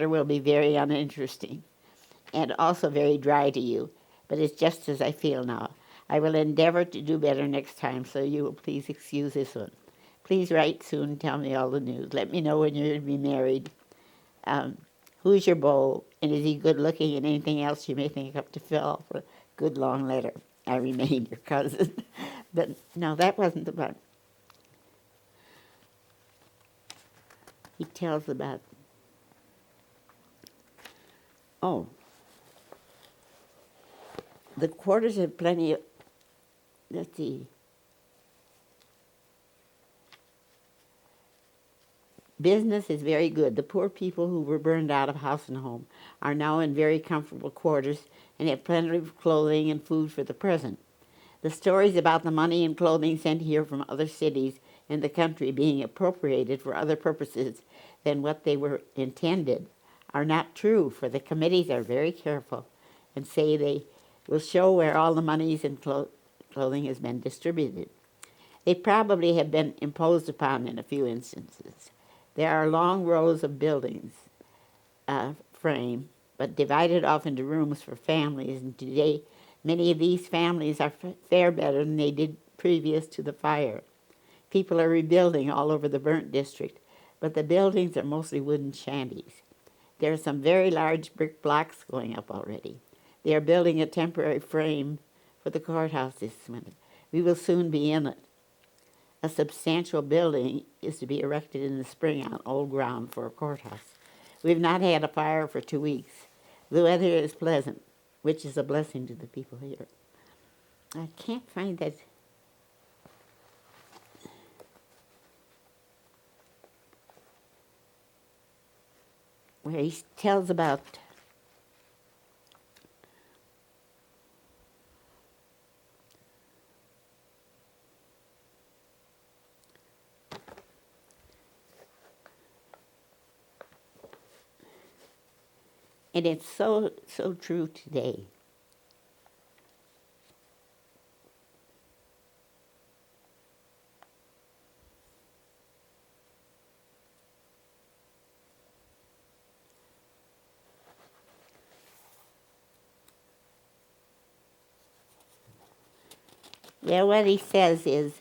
chapter will be very uninteresting and also very dry to you, but it's just as I feel now. I will endeavor to do better next time, so you will please excuse this one. Please write soon, tell me all the news. Let me know when you're to be married. Who's your beau, and is he good looking, and anything else you may think up to fill for a good long letter. I remain your cousin. But no, that wasn't the one. He tells about, oh, the quarters have plenty of, let's see, business is very good. The poor people who were burned out of house and home are now in very comfortable quarters and have plenty of clothing and food for the present. The stories about the money and clothing sent here from other cities in the country being appropriated for other purposes than what they were intended are not true, for the committees are very careful and say they will show where all the monies and clothing has been distributed. They probably have been imposed upon in a few instances. There are long rows of buildings, frame, but divided off into rooms for families, and today many of these families fare better than they did previous to the fire. People are rebuilding all over the burnt district, but the buildings are mostly wooden shanties. There are some very large brick blocks going up already. They are building a temporary frame for the courthouse this winter. We will soon be in it. A substantial building is to be erected in the spring on old ground for a courthouse. We've not had a fire for 2 weeks. The weather is pleasant, which is a blessing to the people here. I can't find that. Where he tells about and it's so true today. Yeah, what he says is,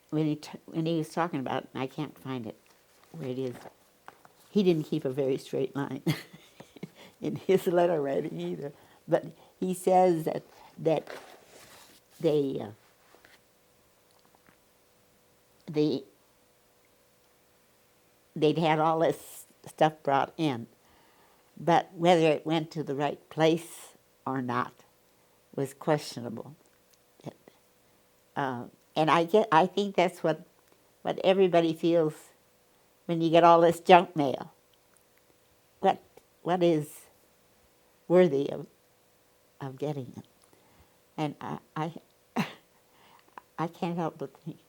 when he was talking about, and I can't find it where it is, he didn't keep a very straight line in his letter writing either. But he says that they'd had all this stuff brought in, but whether it went to the right place or not was questionable. And I think that's what everybody feels when you get all this junk mail. What is worthy of getting it? And I can't help but think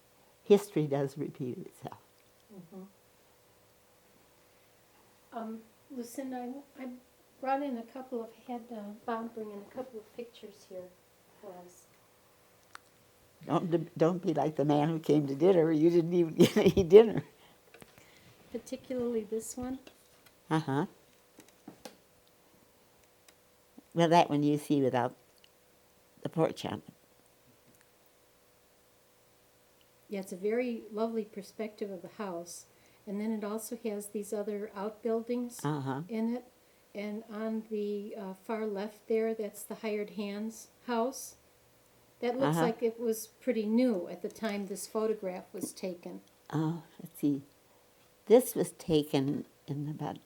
history does repeat itself. Mm-hmm. Lucinda, I brought in Bob bring in a couple of pictures here for us. Don't be like the man who came to dinner. You didn't even get any dinner. Particularly this one. Uh-huh. Well, that one you see without the porch on it. Yeah, it's a very lovely perspective of the house. And then it also has these other outbuildings in it. And on the far left there, that's the hired hands house. That looks like it was pretty new at the time this photograph was taken. Oh, let's see. This was taken in about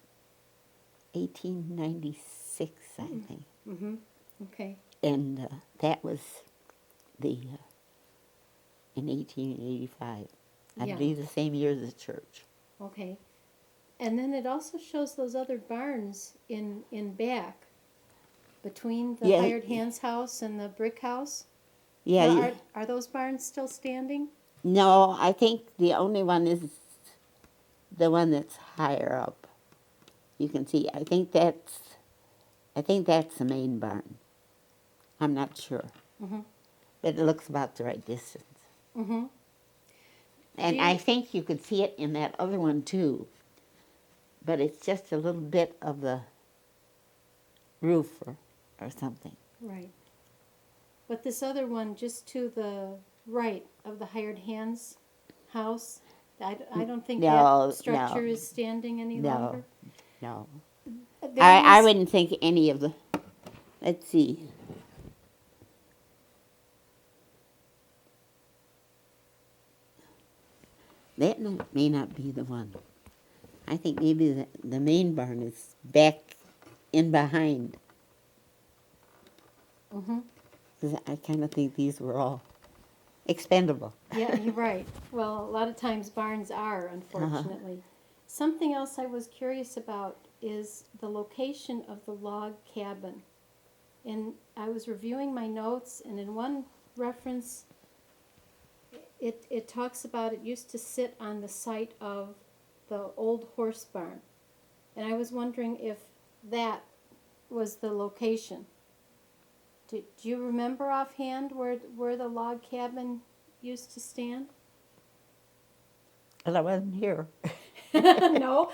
1896, I think. Mm-hmm. Okay. And that was in 1885. I believe the same year as the church. Okay. And then it also shows those other barns in back, between the hired hands house and the brick house. Yeah. Well, are those barns still standing? No, I think the only one is the one that's higher up. You can see. I think that's the main barn. I'm not sure, but it looks about the right distance. Mm-hmm. And I think you could see it in that other one too. but it's just a little bit of the roof or something. Right. But this other one, just to the right of the hired hands house, I don't think No, that structure no, is standing any no, longer. no. There I is- wouldn't think any of the. Let's see. That may not be the one. I think maybe the main barn is back in behind. Mhm. 'Cause I kind of think these were all expendable. Yeah, you're right. Well, a lot of times barns are, unfortunately. Something else I was curious about is the location of the log cabin. And I was reviewing my notes, and in one reference, it talks about it used to sit on the site of the old horse barn. And I was wondering if that was the location. Do you remember offhand where the log cabin used to stand? Well, I wasn't here. No?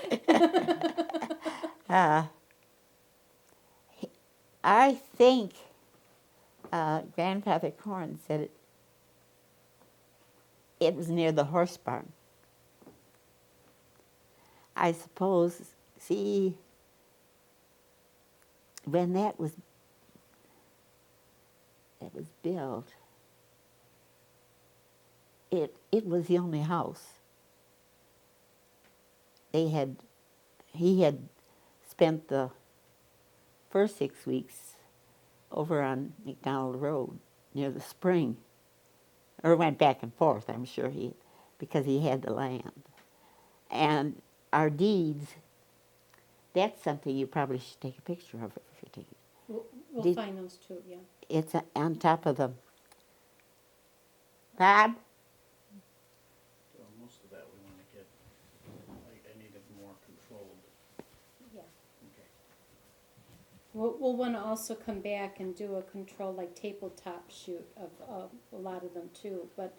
I think Grandfather Corron said it was near the horse barn. I suppose, see, when that was built, it was the only house. He had spent the first 6 weeks over on McDonald Road near the spring, or went back and forth, I'm sure because he had the land. And our deeds, that's something you probably should take a picture of if you're taking. We'll find those too, yeah. It's on top of the. Bob? So most of that we want to get, I need it more controlled. Yeah. Okay. We'll want to also come back and do a control, like tabletop shoot of a lot of them too, but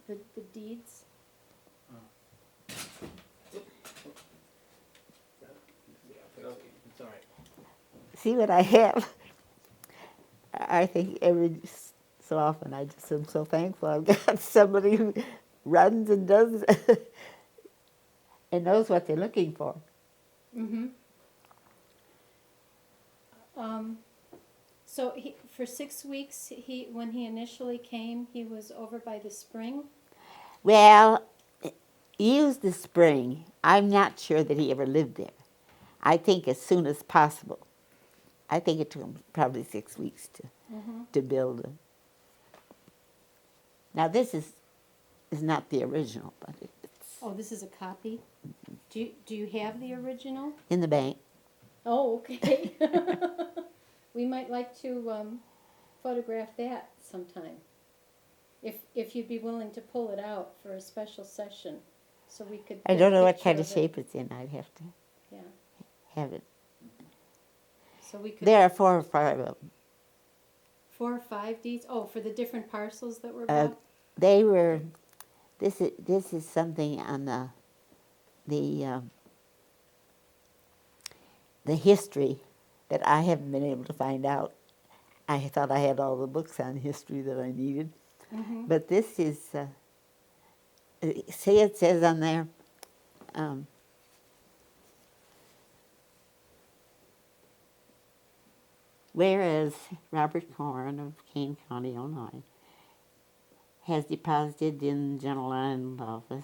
the deeds, It's all right. See what I have? I think every so often I just am so thankful I've got somebody who runs and does and knows what they're looking for. mm-hmm. So for 6 weeks, when he initially came, he was over by the spring. Well, use the spring. I'm not sure that he ever lived there. I think as soon as possible. I think it took him probably 6 weeks to build it. Now this is not the original, but it's Oh, this is a copy? Do you have the original? in the bank. Oh, okay. We might like to photograph that sometime. If you'd be willing to pull it out for a special session, so we could. I get don't a know what picture kind of it. shape it's in. I'd have to Yeah. have it. So we could. There are 4 or 5 of them. 4 or 5 deeds. Oh, for the different parcels that were Uh, bought. they were. This is something on the history that I haven't been able to find out. I thought I had all the books on history that I needed, but this is. See, it says on there. Whereas Robert Corron of Kane County, Illinois, has deposited in General Land Office.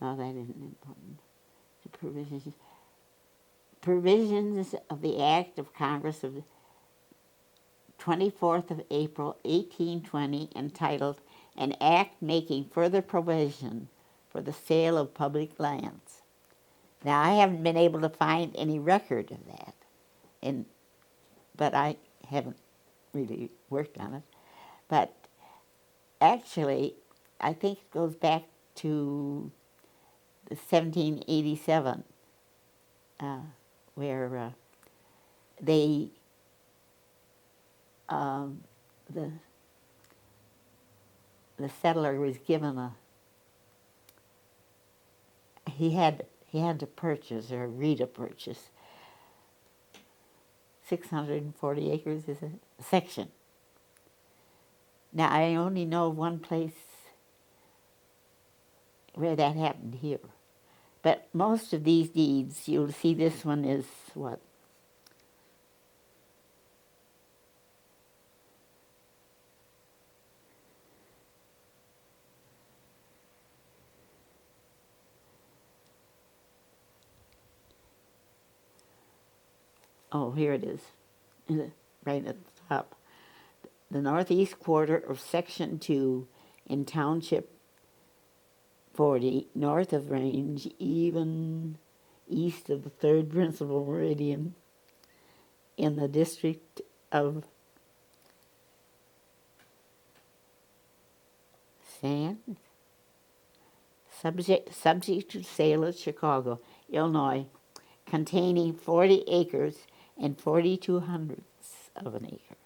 Oh, that isn't important. The provisions of the Act of Congress of the 24th of April, 1820, entitled An Act Making Further Provision for the Sale of Public Lands. Now, I haven't been able to find any record of that, but I haven't really worked on it. But actually, I think it goes back to 1787, where they the settler was given he had he had to purchase or agree to purchase 640 acres is a section. Now, I only know of one place where that happened here. But most of these deeds, you'll see this one is what? Oh, here it is, right at the top. The northeast quarter of Section 2 in Township 40, north of range, even east of the third principal meridian, in the district of Sand, subject to sale at Chicago, Illinois, containing 40 acres and 42 hundredths of an acre.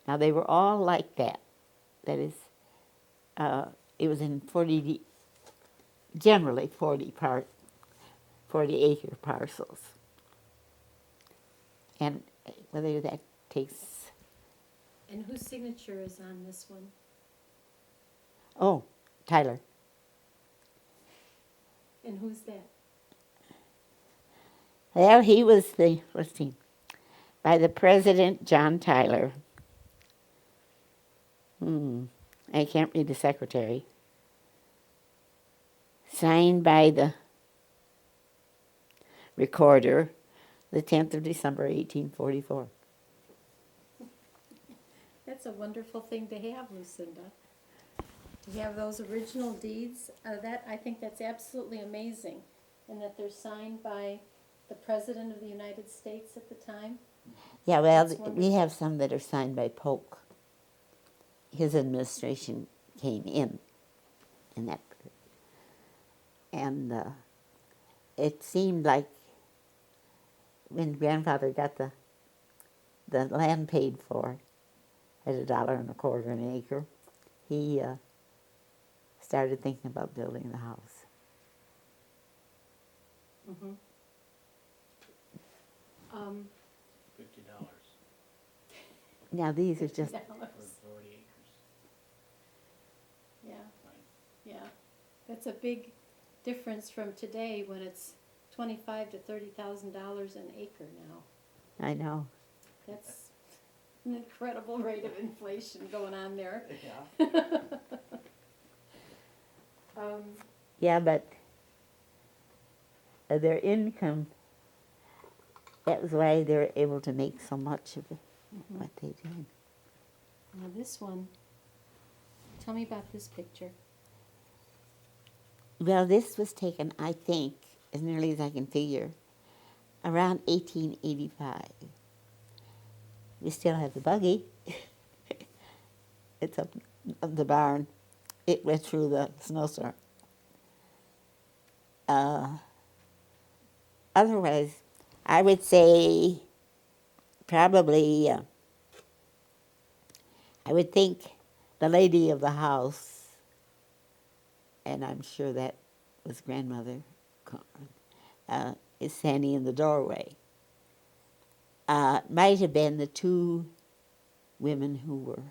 Now, they were all like that. That is, it was in 40, generally 40 acre parcels. And whether that takes... And whose signature is on this one? Oh, Tyler. And who's that? Well, he was let's see, by the president, John Tyler. I can't read the secretary. Signed by the recorder, the 10th of December, 1844. That's a wonderful thing to have, Lucinda. To have those original deeds, I think that's absolutely amazing. And that they're signed by the President of the United States at the time. Yeah, well, That's we have some that are signed by Polk. His administration came in that period. And it seemed like when grandfather got the land paid for at $1.25 an acre, he started thinking about building the house. Mm-hmm. $50 Now these are just, for 40 acres. Yeah, Right. yeah. That's a big difference from today when it's $25,000 to $30,000 an acre now. I know. That's an incredible rate of inflation going on there. Yeah. Yeah, but their income, that was why they were able to make so much of it, what they did. Now this one, tell me about this picture. Well, this was taken, I think, as nearly as I can figure, around 1885. We still have the buggy. It's up the barn. It went through the snowstorm. Otherwise, I would say probably, I would think the lady of the house, and I'm sure that was grandmother Corron, is standing in the doorway. Might have been the two women who were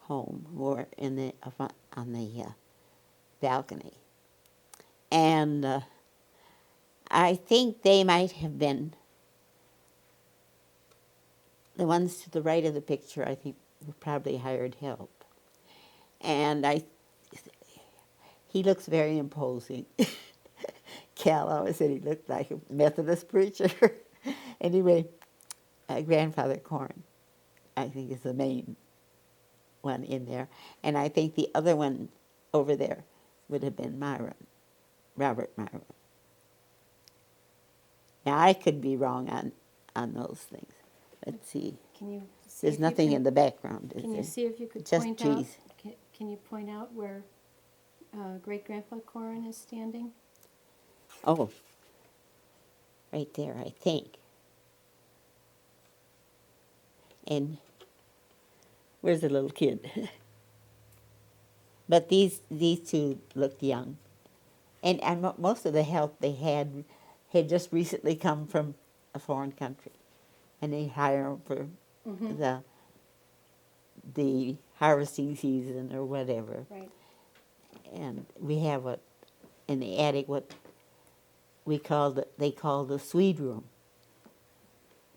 home, who were in the on the balcony, and I think they might have been the ones to the right of the picture. I think were probably hired help, and he looks very imposing. Cal always said he looked like a Methodist preacher. Anyway, grandfather Corron, I think, is the main one in there. And I think the other one over there would have been Robert Myron. Now, I could be wrong on those things. Let's see. Can you see There's if you nothing can- in the background, is Can you there? see if you could Just point trees. out? Can you point out where great-grandpa Corron is standing? Oh, right there, I think. And where's the little kid? But these two looked young. And most of the help they had just recently come from a foreign country, and they hire them for the harvesting season or whatever. Right. And we have in the attic what they call the Swede room,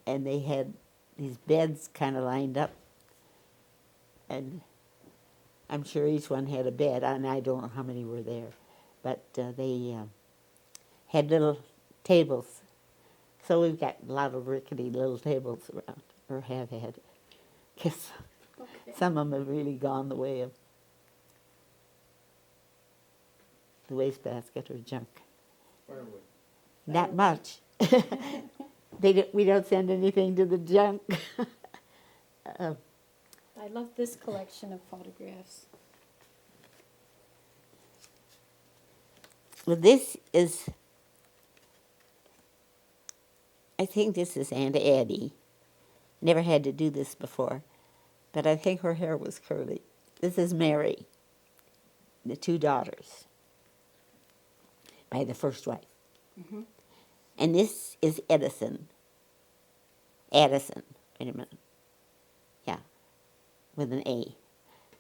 and they had these beds kind of lined up, and I'm sure each one had a bed, and I don't know how many were there, but they had little tables. So we've got a lot of rickety little tables around, or have had, because some of them have really gone the way of the wastebasket or junk. Firewood. Not much. We don't send anything to the junk. I love this collection of photographs. Well, this is, I think this is Aunt Addie. Never had to do this before, but I think her hair was curly. This is Mary, the 2 daughters by the first wife. And this is Addison, wait a minute, yeah, with an A.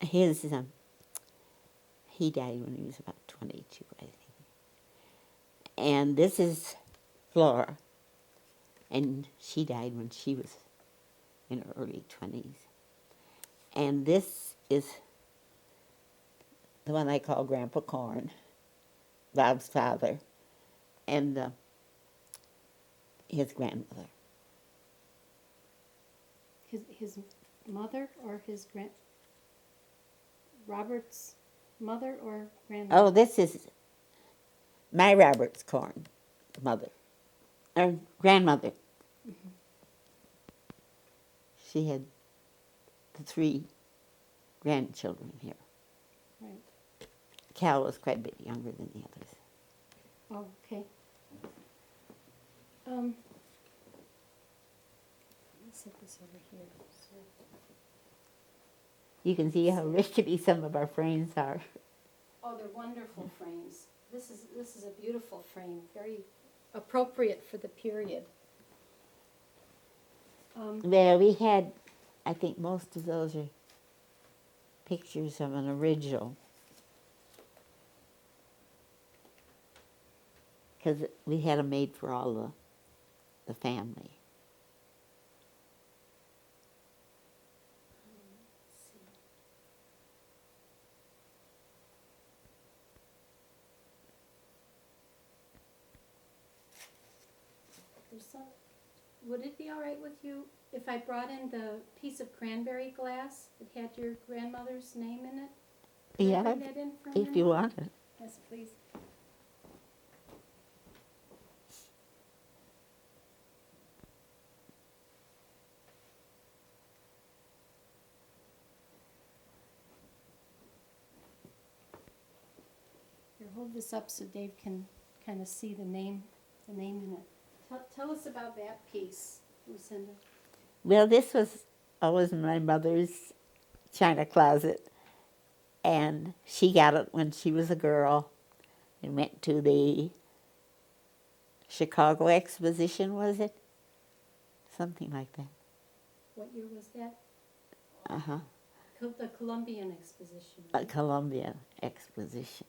He died when he was about 22, I think. And this is Flora, and she died when she was in her early 20s. And this is the one I call Grandpa Corron, Bob's father, and his grandmother. His mother or Robert's mother or grandmother? Oh, this is my Robert's Corron mother, or grandmother. She had the 3 grandchildren here. Right. Cal was quite a bit younger than the others. Oh, okay. Let's set this over here. So. You can see how rickety some of our frames are. Oh, they're wonderful frames. This is a beautiful frame, very appropriate for the period. Well, we had, I think most of those are pictures of an original. Because we had them made for all the family. Would it be all right with you if I brought in the piece of cranberry glass that had your grandmother's name in it? Can I bring that in for a minute? If you want it. Yes, please. Here, hold this up so Dave can kind of see the name in it. Tell us about that piece, Lucinda. Well, this was always my mother's china closet, and she got it when she was a girl and went to the Chicago Exposition, was it? Something like that. What year was that? Uh-huh. The Columbian Exposition. A Columbia Exposition.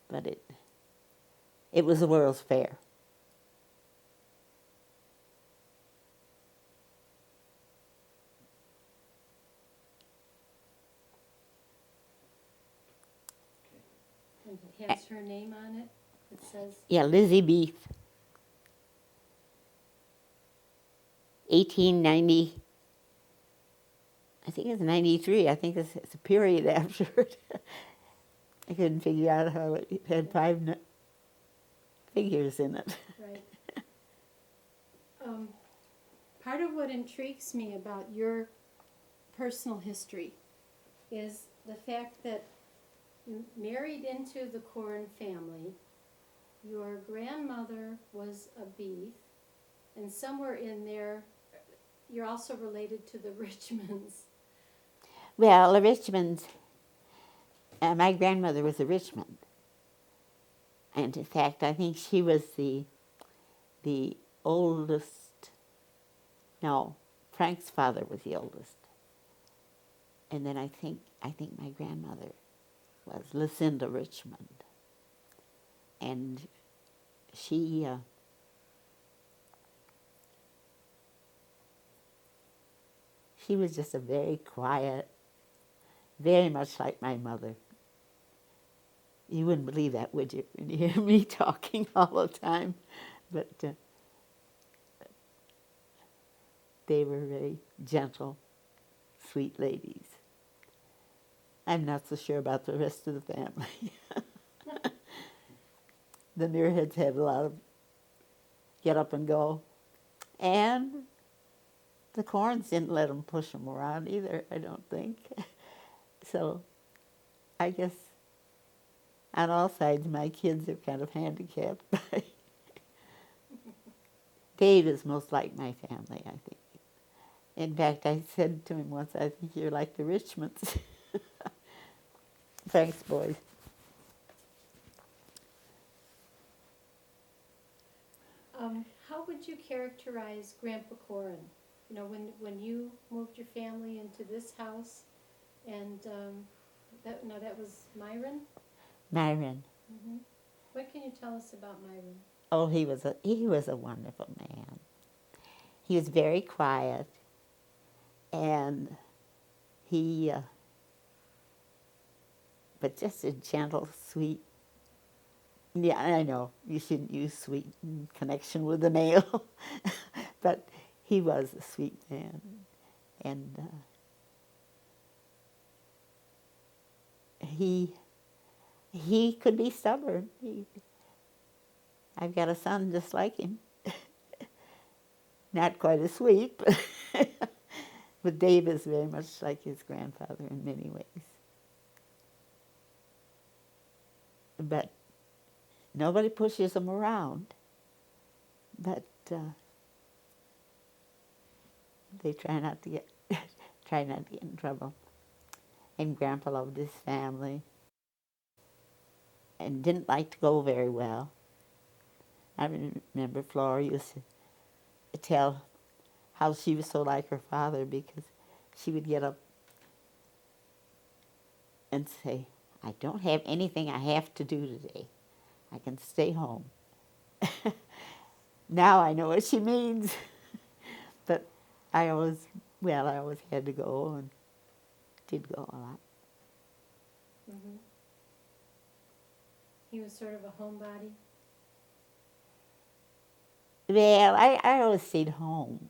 But it was the World's Fair. And it has her name on it. It says. Yeah, Lizzie Beith. 1890. I think it's 93. I think it's a period after it. I couldn't figure out how it had 5 figures in it. Right. Part of what intrigues me about your personal history is the fact that you married into the Corron family. Your grandmother was a Beith, and somewhere in there, you're also related to the Richmonds. Well, the Richmonds, my grandmother was a Richmond. And in fact, I think she was the oldest. No, Frank's father was the oldest. And then I think my grandmother was Lucinda Richmond. And she was just a very quiet, very much like my mother. You wouldn't believe that, would you, when you hear me talking all the time? But they were very gentle, sweet ladies. I'm not so sure about the rest of the family. The Muirheads had a lot of get up and go. And the Corrons didn't let them push them around either, I don't think. So I guess on all sides my kids are kind of handicapped. Dave is most like my family, I think. In fact, I said to him once, I think you're like the Richmonds. Thanks, boys. How would you characterize Grandpa Corron? You know, when you moved your family into this house, and that was Myron? Myron. Mm-hmm. What can you tell us about Myron? Oh, he was a wonderful man. He was very quiet, and he, but just a gentle, sweet. Yeah, I know you shouldn't use sweet in connection with the male, but he was a sweet man, and he could be stubborn. I've got a son just like him. Not quite as sweet, but Dave is very much like his grandfather in many ways. But nobody pushes him around. But they try not to get in trouble. And Grandpa loved his family and didn't like to go very well. I remember Flora used to tell how she was so like her father because she would get up and say, I don't have anything I have to do today. I can stay home. Now I know what she means. But I always had to go and did go a lot. Mm-hmm. He was sort of a homebody. Well, I always stayed home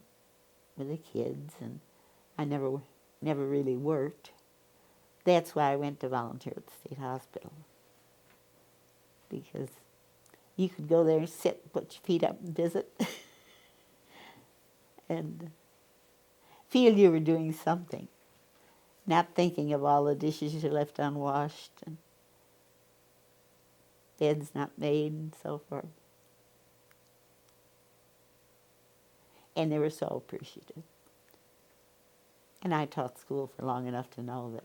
with the kids, and I never really worked. That's why I went to volunteer at the state hospital, because you could go there and sit, put your feet up and visit, and feel you were doing something, not thinking of all the dishes you left unwashed and beds not made and so forth. And they were so appreciative. And I taught school for long enough to know that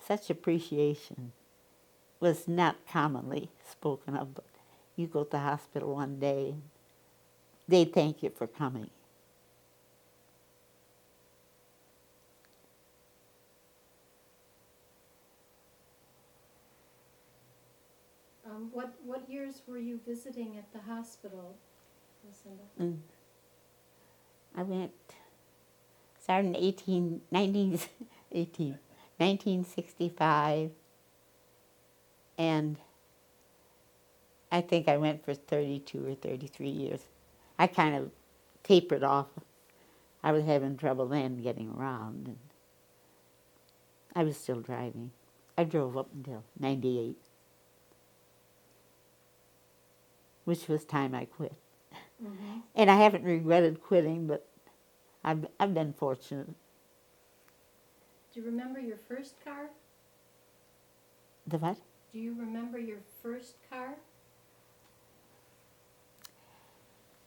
such appreciation was not commonly spoken of, but you go to the hospital one day and they thank you for coming. What years were you visiting at the hospital, Lucinda? I started in 1965, and I think I went for 32 or 33 years. I kind of tapered off. I was having trouble then getting around, and I was still driving. I drove up until 98, which was time I quit. Mm-hmm. And I haven't regretted quitting, but I've been fortunate. Do you remember your first car? The what? Do you remember your first car?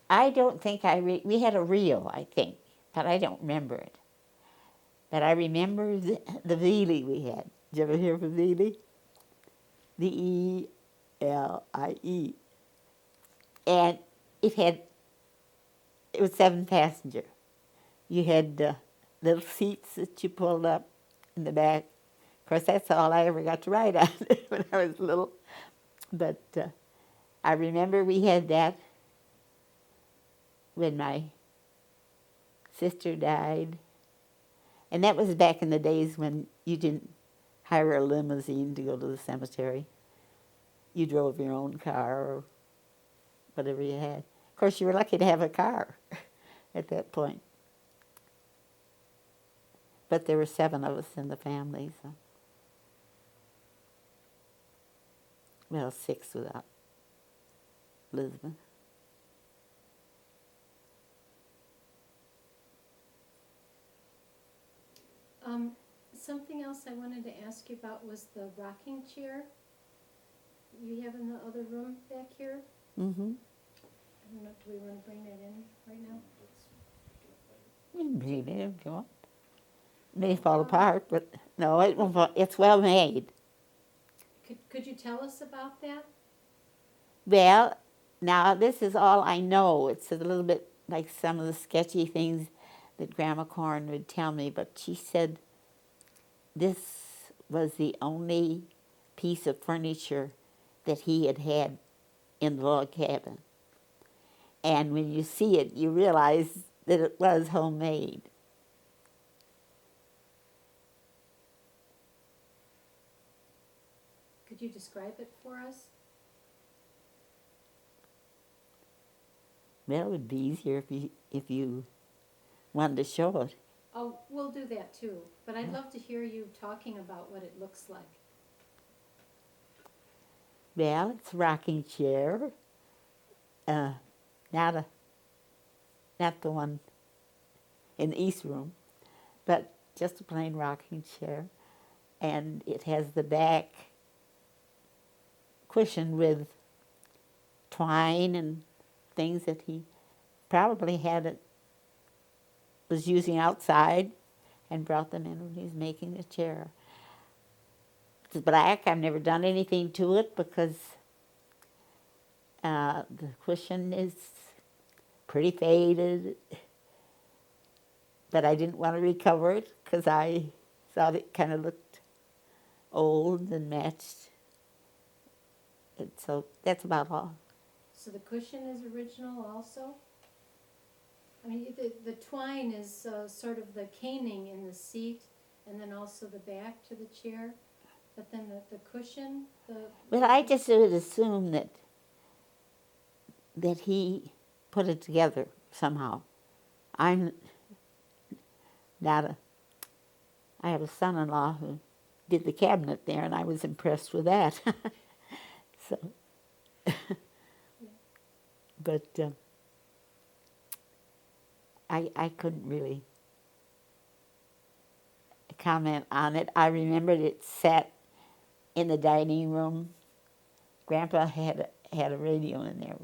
I don't think we had a Rio, I think, but I don't remember it. But I remember the Veely we had. Did you ever hear of a Veely? L-I-E. And it was 7-passenger. You had little seats that you pulled up in the back. Of course, that's all I ever got to ride on when I was little. But I remember we had that when my sister died. And that was back in the days when you didn't hire a limousine to go to the cemetery. You drove your own car or whatever you had. Of course, you were lucky to have a car at that point. But there were 7 of us in the family, so. Well, 6 without Elizabeth. Something else I wanted to ask you about was the rocking chair you have in the other room back here. Mm-hmm. I don't know, do we want to bring that in right now? You can bring it if you want. It may fall apart, but no, it won't fall. It's well made. Could you tell us about that? Well, now this is all I know. It's a little bit like some of the sketchy things that Grandma Corron would tell me, but she said this was the only piece of furniture that he had had in the log cabin. And when you see it, you realize that it was homemade. Could you describe it for us? Well, it would be easier if you wanted to show it. Oh, we'll do that too, but I'd love to hear you talking about what it looks like. Well, it's a rocking chair. Not the one in the East Room, but just a plain rocking chair. And it has the back cushioned with twine and things that he probably was using outside and brought them in when he was making the chair. It's black. I've never done anything to it because the cushion is pretty faded, but I didn't want to recover it because I thought it kind of looked old and matched. And so that's about all. So the cushion is original also? I mean, the twine is sort of the caning in the seat and then also the back to the chair. But then the cushion, Well, I just would assume that he put it together somehow. I'm not a... I have a son-in-law who did the cabinet there, and I was impressed with that. So, but I couldn't really comment on it. I remembered it sat in the dining room. Grandpa had a radio in there,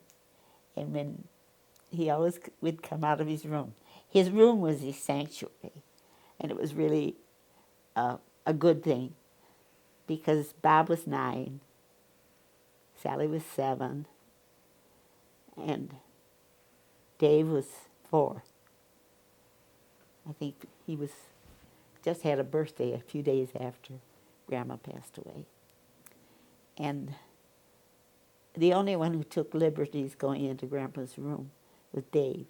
and when he always would come out of his room was his sanctuary, and it was really a good thing because Bob was 9, Sally was 7, and Dave was 4. I think he was just had a birthday a few days after Grandma passed away. And the only one who took liberties going into Grandpa's room was Dave.